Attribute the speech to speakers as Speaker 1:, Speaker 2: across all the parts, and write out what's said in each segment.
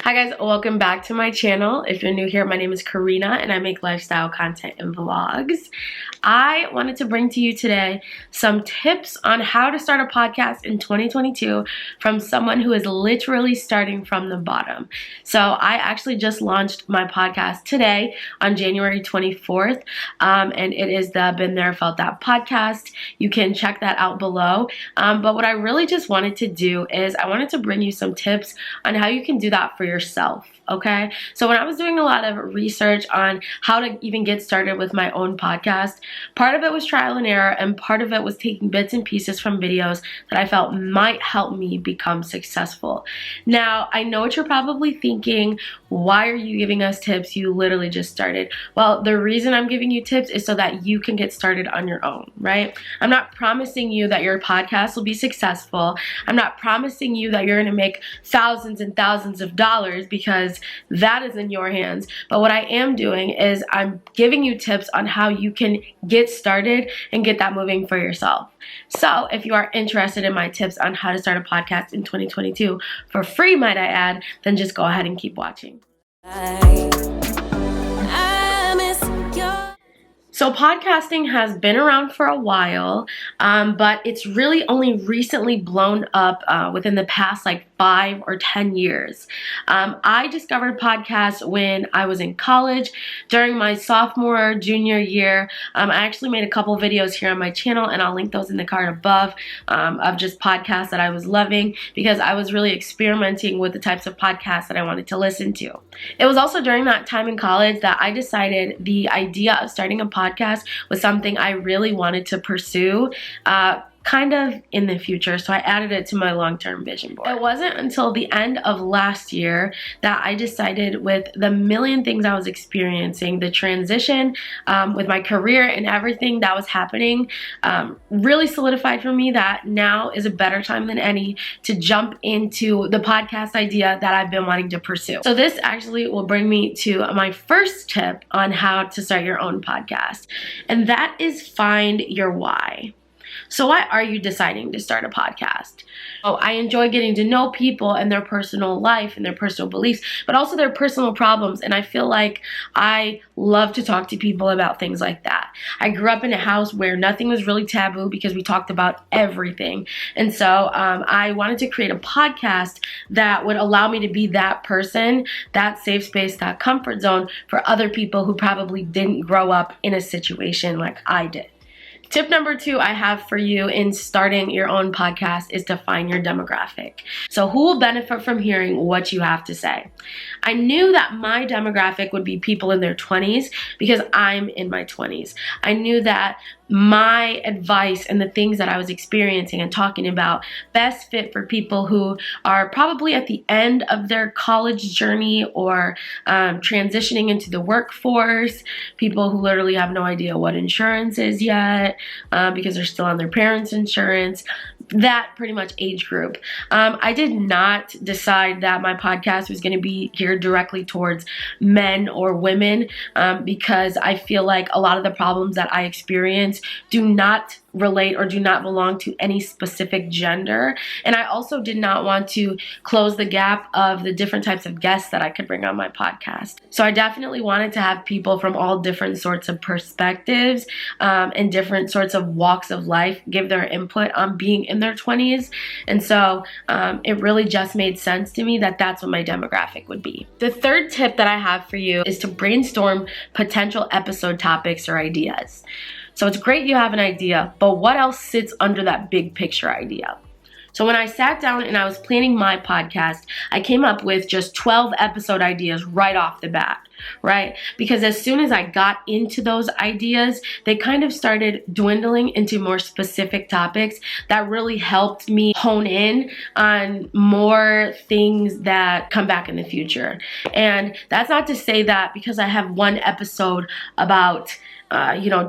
Speaker 1: Hi guys, welcome back to my channel. If you're new here, my name is Karina and I make lifestyle content and vlogs. I wanted to bring to you today some tips on how to start a podcast in 2022 from someone who is literally starting from the bottom. So I actually just launched my podcast today on January 24th, and it is the Been There, Felt That podcast. You can check that out below. But what I really just wanted to do is I wanted to bring you some tips on how you can do that for yourself. Okay, so when I was doing a lot of research on how to even get started with my own podcast, part of it was trial and error, and part of it was taking bits and pieces from videos that I felt might help me become successful. Now, I know what you're probably thinking. Why are you giving us tips? You literally just started. Well, the reason I'm giving you tips is so that you can get started on your own, right? I'm not promising you that your podcast will be successful. I'm not promising you that you're going to make thousands and thousands of dollars, because that is in your hands. But what I am doing is I'm giving you tips on how you can get started and get that moving for yourself. So if you are interested in my tips on how to start a podcast in 2022 for free, might I add, then just go ahead and keep watching. So podcasting has been around for a while, but it's really only recently blown up within the past like 5 or 10 years. I discovered podcasts when I was in college during my sophomore, junior year. I actually made a couple videos here on my channel, and I'll link those in the card above, of just podcasts that I was loving because I was really experimenting with the types of podcasts that I wanted to listen to. It was also during that time in college that I decided the idea of starting a podcast was something I really wanted to pursue kind of in the future, so I added it to my long-term vision board. It wasn't until the end of last year that I decided, with the million things I was experiencing, the transition with my career and everything that was happening really solidified for me that now is a better time than any to jump into the podcast idea that I've been wanting to pursue. So this actually will bring me to my first tip on how to start your own podcast, and that is find your why. So why are you deciding to start a podcast? Oh, I enjoy getting to know people and their personal life and their personal beliefs, but also their personal problems. And I feel like I love to talk to people about things like that. I grew up in a house where nothing was really taboo because we talked about everything. And so I wanted to create a podcast that would allow me to be that person, that safe space, that comfort zone for other people who probably didn't grow up in a situation like I did. Tip number 2 I have for you in starting your own podcast is to find your demographic. So who will benefit from hearing what you have to say? I knew that my demographic would be people in their 20s because I'm in my 20s. I knew that my advice and the things that I was experiencing and talking about best fit for people who are probably at the end of their college journey or transitioning into the workforce, people who literally have no idea what insurance is yet because they're still on their parents' insurance, that pretty much age group. I did not decide that my podcast was going to be geared directly towards men or women because I feel like a lot of the problems that I experience do not relate or do not belong to any specific gender. And I also did not want to close the gap of the different types of guests that I could bring on my podcast. So I definitely wanted to have people from all different sorts of perspectives and different sorts of walks of life give their input on being in their 20s. And so it really just made sense to me that that's what my demographic would be. The third tip that I have for you is to brainstorm potential episode topics or ideas. So it's great you have an idea, but what else sits under that big picture idea? So when I sat down and I was planning my podcast, I came up with just 12 episode ideas right off the bat, right? Because as soon as I got into those ideas, they kind of started dwindling into more specific topics that really helped me hone in on more things that come back in the future. And that's not to say that because I have one episode about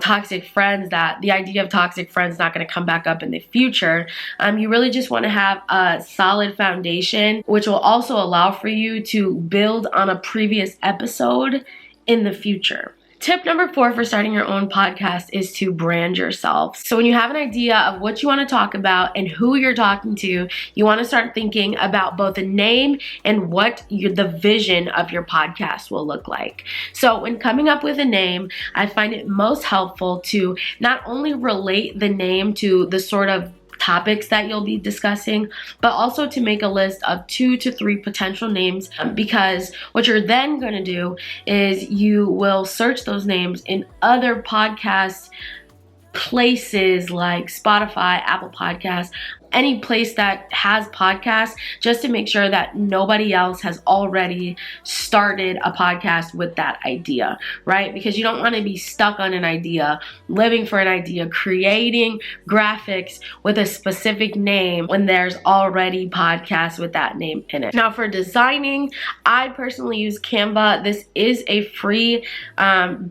Speaker 1: toxic friends, that the idea of toxic friends is not going to come back up in the future. You really just want to have a solid foundation, which will also allow for you to build on a previous episode in the future. Tip number 4 for starting your own podcast is to brand yourself. So when you have an idea of what you want to talk about and who you're talking to, you want to start thinking about both the name and what the vision of your podcast will look like. So when coming up with a name, I find it most helpful to not only relate the name to the sort of topics that you'll be discussing, but also to make a list of 2 to 3 potential names, because what you're then going to do is you will search those names in other podcast places like Spotify, Apple Podcasts, any place that has podcasts, just to make sure that nobody else has already started a podcast with that idea, right? Because you don't want to be stuck on an idea, living for an idea, creating graphics with a specific name when there's already podcasts with that name in it. Now for designing, I personally use Canva. This is a free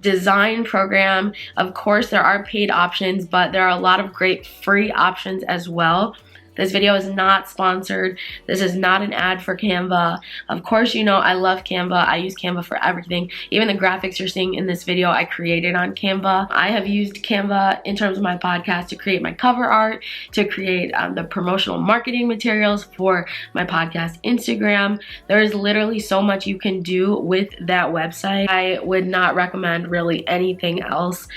Speaker 1: design program. Of course, there are paid options, but there are a lot of great free options as well. This video is not sponsored. This is not an ad for Canva. Of course, you know I love Canva. I use Canva for everything. Even the graphics you're seeing in this video, I created on Canva. I have used Canva in terms of my podcast to create my cover art, to create the promotional marketing materials for my podcast Instagram. There is literally so much you can do with that website. I would not recommend really anything else.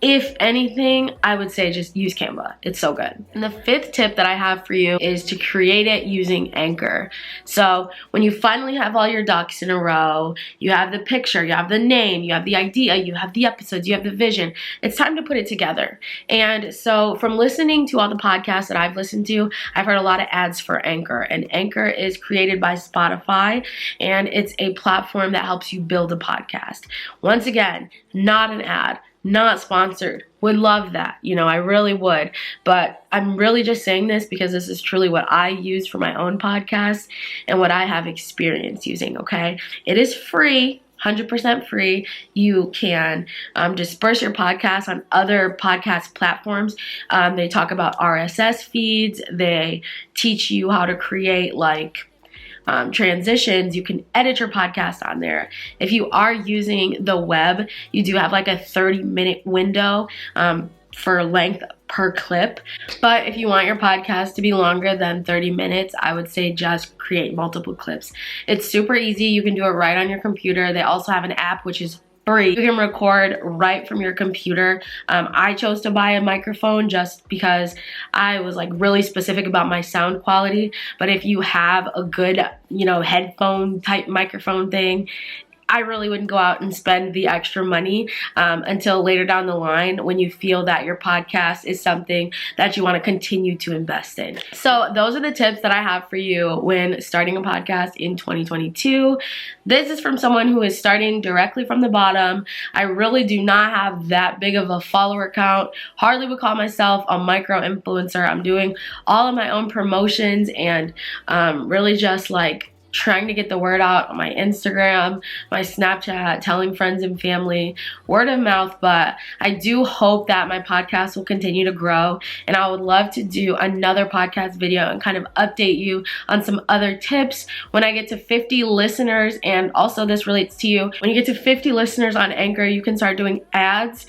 Speaker 1: If anything, I would say just use Canva. It's so good. And the 5th tip that I have for you is to create it using Anchor. So when you finally have all your ducks in a row, you have the picture, you have the name, you have the idea, you have the episodes, you have the vision, it's time to put it together. And so from listening to all the podcasts that I've listened to, I've heard a lot of ads for Anchor. And Anchor is created by Spotify, and it's a platform that helps you build a podcast. Once again, not an ad. Not sponsored. Would love that. You know, I really would. But I'm really just saying this because this is truly what I use for my own podcast and what I have experience using, okay? It is free. 100% free. You can disperse your podcast on other podcast platforms. They talk about RSS feeds. They teach you how to create transitions. You can edit your podcast on there. If you are using the web, you do have like a 30-minute window for length per clip. But if you want your podcast to be longer than 30 minutes, I would say just create multiple clips. It's super easy. You can do it right on your computer. They also have an app which is free. You can record right from your computer. I chose to buy a microphone just because I was like really specific about my sound quality. But if you have a good, headphone type microphone thing, I really wouldn't go out and spend the extra money until later down the line when you feel that your podcast is something that you want to continue to invest in. So those are the tips that I have for you when starting a podcast in 2022. This is from someone who is starting directly from the bottom. I really do not have that big of a follower count. Hardly would call myself a micro influencer. I'm doing all of my own promotions and really just like trying to get the word out on my Instagram, my Snapchat, telling friends and family, word of mouth. But I do hope that my podcast will continue to grow, and I would love to do another podcast video and kind of update you on some other tips when I get to 50 listeners. And also this relates to you. When you get to 50 listeners on Anchor, you can start doing ads,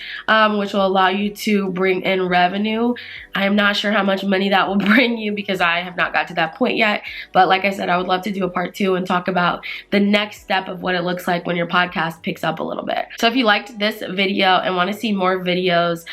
Speaker 1: which will allow you to bring in revenue. I am not sure how much money that will bring you because I have not got to that point yet. But like I said, I would love to do a part 2 and talk about the next step of what it looks like when your podcast picks up a little bit. So if you liked this video and want to see more videos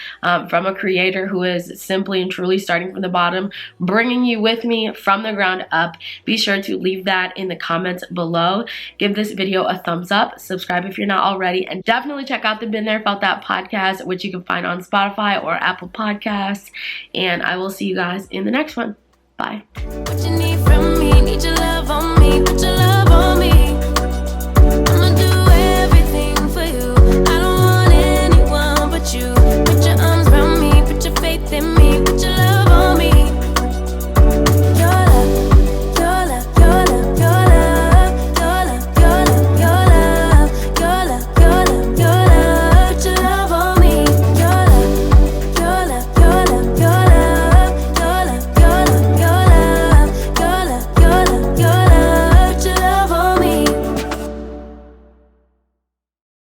Speaker 1: from a creator who is simply and truly starting from the bottom, bringing you with me from the ground up, be sure to leave that in the comments below. Give this video a thumbs up, subscribe if you're not already, and definitely check out the Been There Felt That podcast, which you can find on Spotify or Apple Podcasts. And I will see you guys in the next one. Bye.